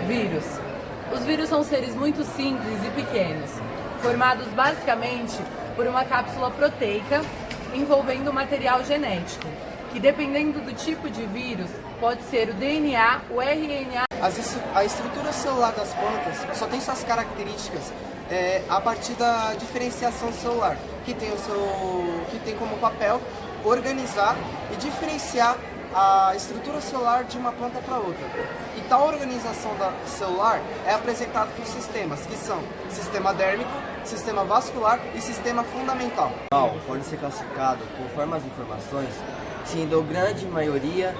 Vírus. Os vírus são seres muito simples e pequenos, formados basicamente por uma cápsula proteica envolvendo material genético, que dependendo do tipo de vírus, pode ser o DNA, o RNA. A estrutura celular das plantas só tem suas características a partir da diferenciação celular, que tem como papel organizar e diferenciar a estrutura celular de uma planta para outra. E tal organização celular é apresentada por sistemas, que são sistema dérmico, sistema vascular e sistema fundamental. Pode ser classificado conforme as informações, sendo a grande maioria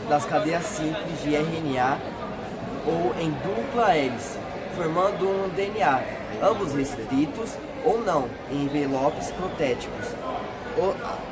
das cadeias simples de RNA ou em dupla hélice, formando um DNA, ambos restritos ou não, em envelopes protéticos.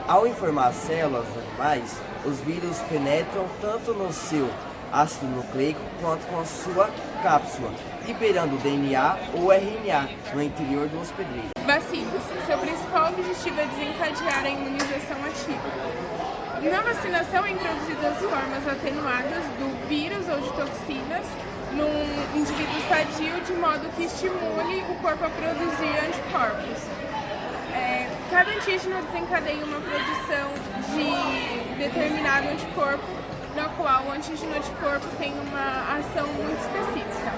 Ao informar as células animais, os vírus penetram tanto no seu ácido nucleico quanto com sua cápsula, liberando DNA ou RNA no interior do hospedeiro. Vacinas. Seu principal objetivo é desencadear a imunização ativa. Na vacinação é introduzidas formas atenuadas do vírus ou de toxinas num indivíduo sadio, de modo que estimule o corpo a produzir anticorpos. Cada antígeno desencadeia uma produção de determinado anticorpo, na qual o antígeno-anticorpo tem uma ação muito específica.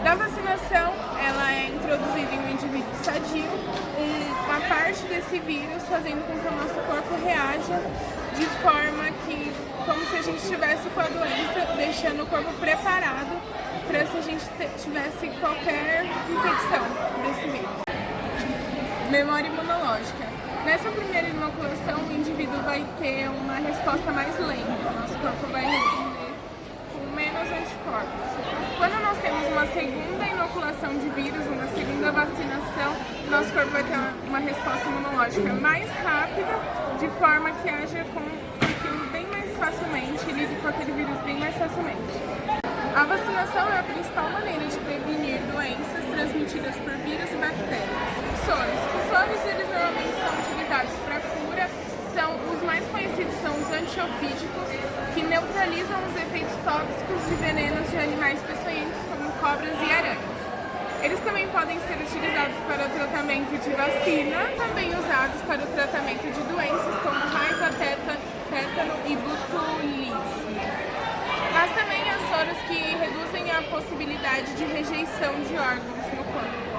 Da vacinação, ela é introduzida em um indivíduo sadio, uma parte desse vírus fazendo com que o nosso corpo reaja de forma que, como se a gente estivesse com a doença, deixando o corpo preparado para se a gente tivesse qualquer infecção desse vírus. Memória imunológica. Nessa primeira inoculação, o indivíduo vai ter uma resposta mais lenta, o nosso corpo vai responder com menos anticorpos. Quando nós temos uma segunda inoculação de vírus, uma segunda vacinação, nosso corpo vai ter uma resposta imunológica mais rápida, de forma que haja com aquilo bem mais facilmente, lide com aquele vírus bem mais facilmente. A vacinação é a principal maneira de prevenir doenças transmitidas por vírus e bactérias. Soros. Os soros, eles normalmente são utilizados para cura, os mais conhecidos são os antiofídicos, que neutralizam os efeitos tóxicos de venenos de animais peçonhentos, como cobras e aranhas. Eles também podem ser utilizados para o tratamento de vacina, também usados para o tratamento de doenças como raiva, tétano e botulismo. Mas também há soros que reduzem a possibilidade de rejeição de órgãos no corpo.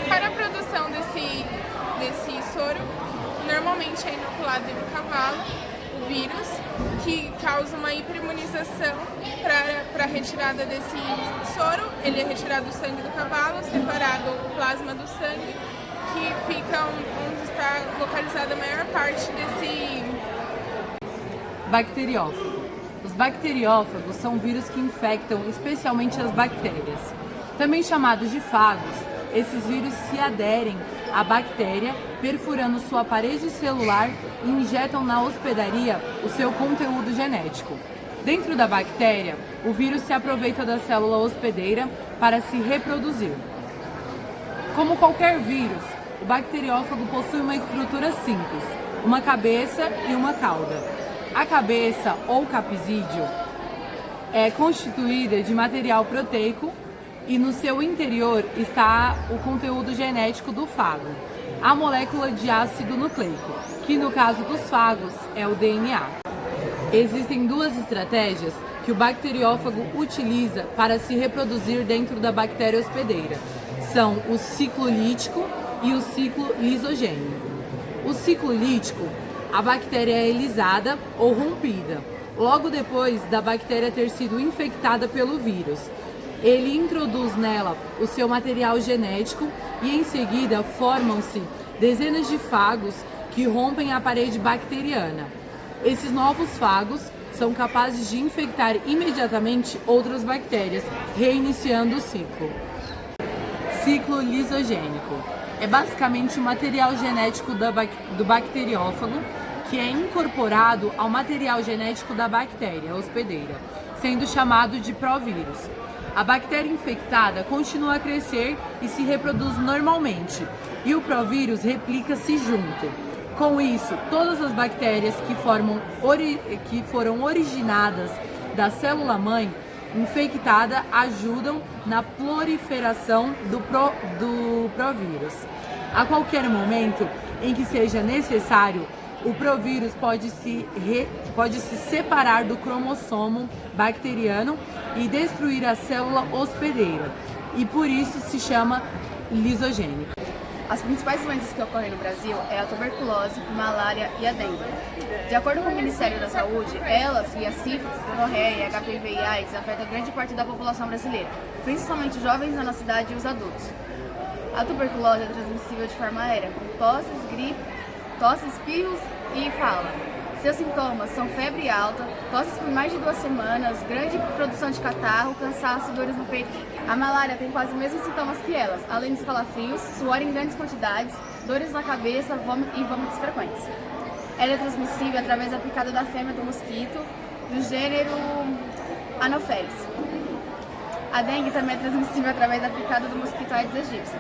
Para a produção desse soro, normalmente é inoculado no cavalo o vírus, que causa uma hiperimunização para a retirada desse soro. Ele é retirado do sangue do cavalo, separado o plasma do sangue, que fica onde está localizada a maior parte desse... Bacteriófago. Os bacteriófagos são vírus que infectam especialmente as bactérias. Também chamados de fagos, esses vírus se aderem à bactéria, perfurando sua parede celular e injetam na hospedaria o seu conteúdo genético. Dentro da bactéria, o vírus se aproveita da célula hospedeira para se reproduzir. Como qualquer vírus, o bacteriófago possui uma estrutura simples, uma cabeça e uma cauda. A cabeça, ou capsídeo, é constituída de material proteico e no seu interior está o conteúdo genético do fago, a molécula de ácido nucleico, que no caso dos fagos é o DNA. Existem duas estratégias que o bacteriófago utiliza para se reproduzir dentro da bactéria hospedeira. São o ciclo lítico e o ciclo lisogênico. O ciclo lítico, a bactéria é lisada ou rompida, logo depois da bactéria ter sido infectada pelo vírus. Ele introduz nela o seu material genético e em seguida formam-se dezenas de fagos que rompem a parede bacteriana. Esses novos fagos são capazes de infectar imediatamente outras bactérias, reiniciando o ciclo. Ciclo lisogênico. É basicamente o material genético do bacteriófago que é incorporado ao material genético da bactéria hospedeira, sendo chamado de provírus. A bactéria infectada continua a crescer e se reproduz normalmente, e o provírus replica-se junto. Com isso, todas as bactérias que foram originadas da célula-mãe infectada ajudam na proliferação do provírus. A qualquer momento em que seja necessário, o provírus pode se separar do cromossomo bacteriano e destruir a célula hospedeira, e por isso se chama lisogênico. As principais doenças que ocorrem no Brasil é a tuberculose, malária e a dengue. De acordo com o Ministério da Saúde, elas e a sífilis, gonorreia e HPV e AIDS afetam grande parte da população brasileira, principalmente os jovens da nossa idade e os adultos. A tuberculose é transmissível de forma aérea, com tosse, espirros e fala. Seus sintomas são febre alta, tosses por mais de 2 semanas, grande produção de catarro, cansaço e dores no peito. A malária tem quase os mesmos sintomas que elas, além dos calafrios, suor em grandes quantidades, dores na cabeça e vômitos frequentes. Ela é transmissível através da picada da fêmea do mosquito, do gênero Anopheles. A dengue também é transmissível através da picada do mosquito Aedes aegypti.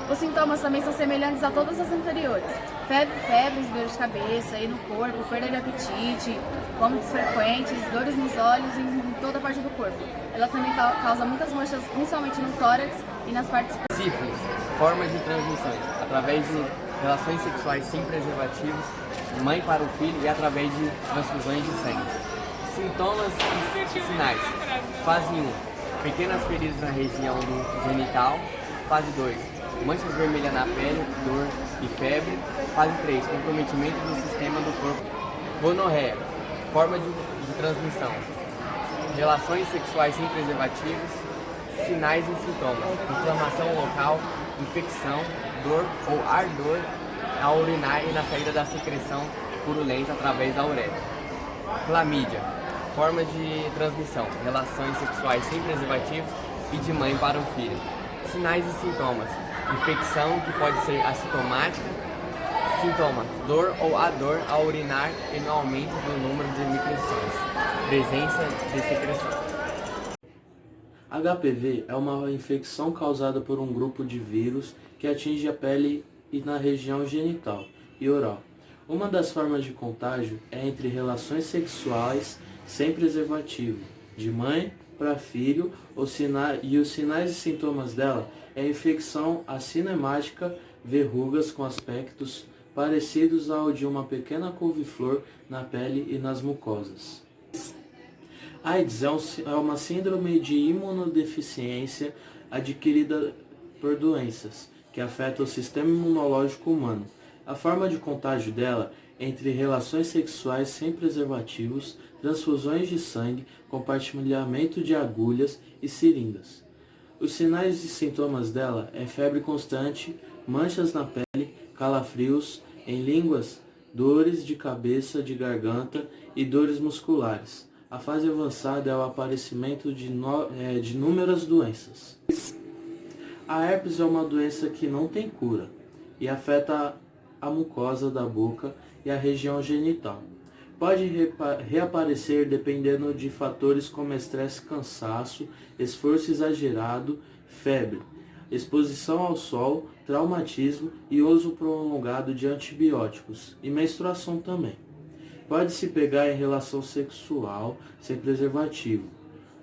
Os sintomas também são semelhantes a todas as anteriores. Febres, dores de cabeça e no corpo, perda de apetite, vômitos frequentes, dores nos olhos e em toda a parte do corpo. Ela também causa muitas manchas, principalmente no tórax e nas partes... Sífilis, formas de transmissões, através de relações sexuais sem preservativos, mãe para o filho e através de transfusões de sangue. Sintomas e sinais. Fase 1, pequenas feridas na região do genital. Fase 2, manchas vermelhas na pele, dor e febre. Fase 3, comprometimento do sistema do corpo. Gonorreia, forma de transmissão. Relações sexuais sem preservativos. Sinais e sintomas. Inflamação local, infecção, dor ou ardor ao urinar e na saída da secreção purulenta através da uretra. Clamídia, forma de transmissão. Relações sexuais sem preservativos e de mãe para o filho. Sinais e sintomas. Infecção que pode ser assintomática. Sintomas: dor ou ardor ao urinar e no aumento do número de microinjeções. Presença de secreção. HPV é uma infecção causada por um grupo de vírus que atinge a pele e na região genital e oral. Uma das formas de contágio é entre relações sexuais sem preservativo, de mãe para filho, e os sinais e sintomas dela é a infecção assinemática, verrugas com aspectos parecidos ao de uma pequena couve-flor na pele e nas mucosas. AIDS é uma síndrome de imunodeficiência adquirida por doenças que afetam o sistema imunológico humano. A forma de contágio dela é entre relações sexuais sem preservativos, transfusões de sangue, compartilhamento de agulhas e seringas. Os sinais e sintomas dela é febre constante, manchas na pele, calafrios, em línguas, dores de cabeça, de garganta e dores musculares. A fase avançada é o aparecimento de inúmeras doenças. A herpes é uma doença que não tem cura e afeta a mucosa da boca e a região genital. Pode reaparecer dependendo de fatores como estresse, cansaço, esforço exagerado, febre, exposição ao sol, traumatismo e uso prolongado de antibióticos e menstruação também. Pode-se pegar em relação sexual sem preservativo.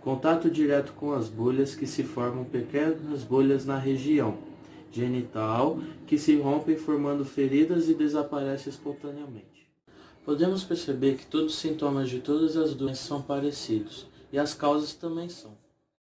Contato direto com as bolhas, que se formam pequenas bolhas na região genital, que se rompem formando feridas e desaparecem espontaneamente. Podemos perceber que todos os sintomas de todas as doenças são parecidos, e as causas também são.